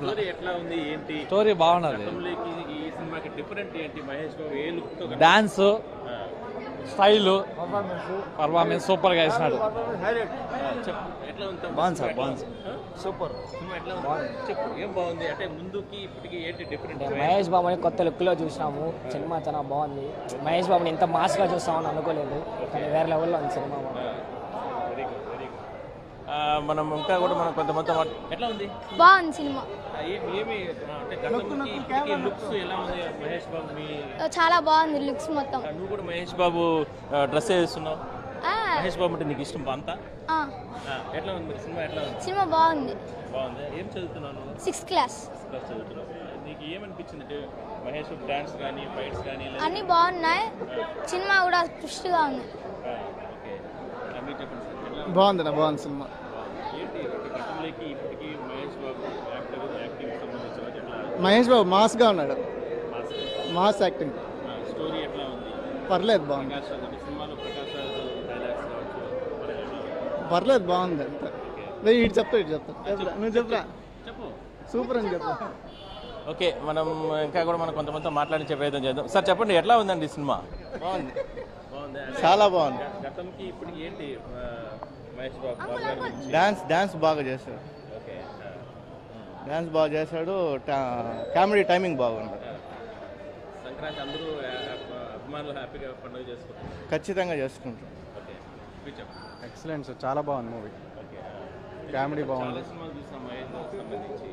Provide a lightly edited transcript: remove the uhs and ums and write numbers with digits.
Story ఎట్లా ఉంది ఏంటి? స్టోరీ బాగున్నది. గతంలోకి ఈ సినిమాకి డిఫరెంట్ ఏంటి? మహేష్ బాబు ఏ లుక్ తో డాన్స్ స్టైల్ పర్ఫార్మెన్స్ సూపర్ గా ఇచ్చినాడు. చెప్పు ఎట్లా ఉంది? బాగుంది సార్, బాగుంది. సూపర్. సినిమా ఎట్లా ఉంది? చెప్పు ఏం బాగుంది అంటే ముందుకి ఇప్పటికి ఏంటి డిఫరెంట్? మహేష్ బాబుని కొత్త లుక్లో చూసినాము. సినిమా చాలా బాగుంది. మహేష్ బాబుని ఇంత మాస్గా చూస్తామని అనుకోలేదు, కానీ వేరే లెవెల్లో ఉంది cinema. Very good, very good. మనం ఇంకా కూడా మనం కొంతమంది ఎట్లా ఉంది? బాగుంది సినిమా. ఏమి అంటే గతంకి ఇప్పటికి లుక్స్ ఎలా ఉంది మహేష్ బాబు? మీ చాలా బాగుంది లుక్స్ మొత్తం. నువ్వు కూడా మహేష్ బాబు డ్రెస్ వేస్తున్నావు. మహేష్ బాబు అంటే నీకు ఇష్టం అంతా? ఎట్లా ఉంది సినిమా? ఎట్లా ఉంది సినిమా? బాగుంది. బాగుంది. ఏం చదువుతున్నావు నువ్వు? 6th క్లాస్ చదువుతున్నావు. నీకు ఏమనిపించింది అంటే మహేష్ బాబు డాన్స్ కానీ ఫైట్స్ కానీ? అన్నీ బాగున్నాయి. సినిమా కూడా పుష్టిగా ఉంది. ఓకే, మీరు చెప్పండి సార్ ఎట్లా బాగుంది బాగుంది సినిమా. ఏంటి గతంలోకి ఇప్పటికి మహేష్ బాబు యాక్టింగ్ సంబంధించిన ఎట్లా మహేష్ బాబు మాస్గా ఉన్నాడు, మాస్ యాక్టింగ్. స్టోరీ ఎట్లా ఉంది? పర్లేదు, బాగుంది. ప్రకాష్ రాజ్ అంటే సినిమాలో ప్రకాష్ రాజ్ డైలాగ్స్ కావచ్చు. పర్లేదు, బాగుంది అంతా. ఇటు చెప్తా నువ్వు చెప్పురా. చెప్పు. సూపర్ అని చెప్పు. ఓకే, మనం ఇంకా కూడా మనం కొంతమందితో మాట్లాడించే ప్రయత్నం చేద్దాం. సార్ చెప్పండి, ఎట్లా ఉందండి ఈ సినిమా? బాగుంది, బాగుంది. చాలా బాగుంది. గతంకి ఇప్పటికి ఏంటి మహేష్ బాబు గారి గురించి? డాన్స్ బాగా చేశాడు. ఓకే, డాన్స్ బాగా చేశాడు. కామెడీ టైమింగ్ బాగుంది. సంక్రాంతి అందరూ అభిమానులు హ్యాపీగా పండుగ చేసుకుంటారు. ఖచ్చితంగా చేసుకుంటాం. ఓకే, మీరు చెప్పండి. ఎక్సలెంట్ సార్, చాలా బాగుంది మూవీ. ఓకే, కామెడీ బాగుంది. చాలా సినిమాలు చూసాం మహేష్ బాబుకి సంబంధించి.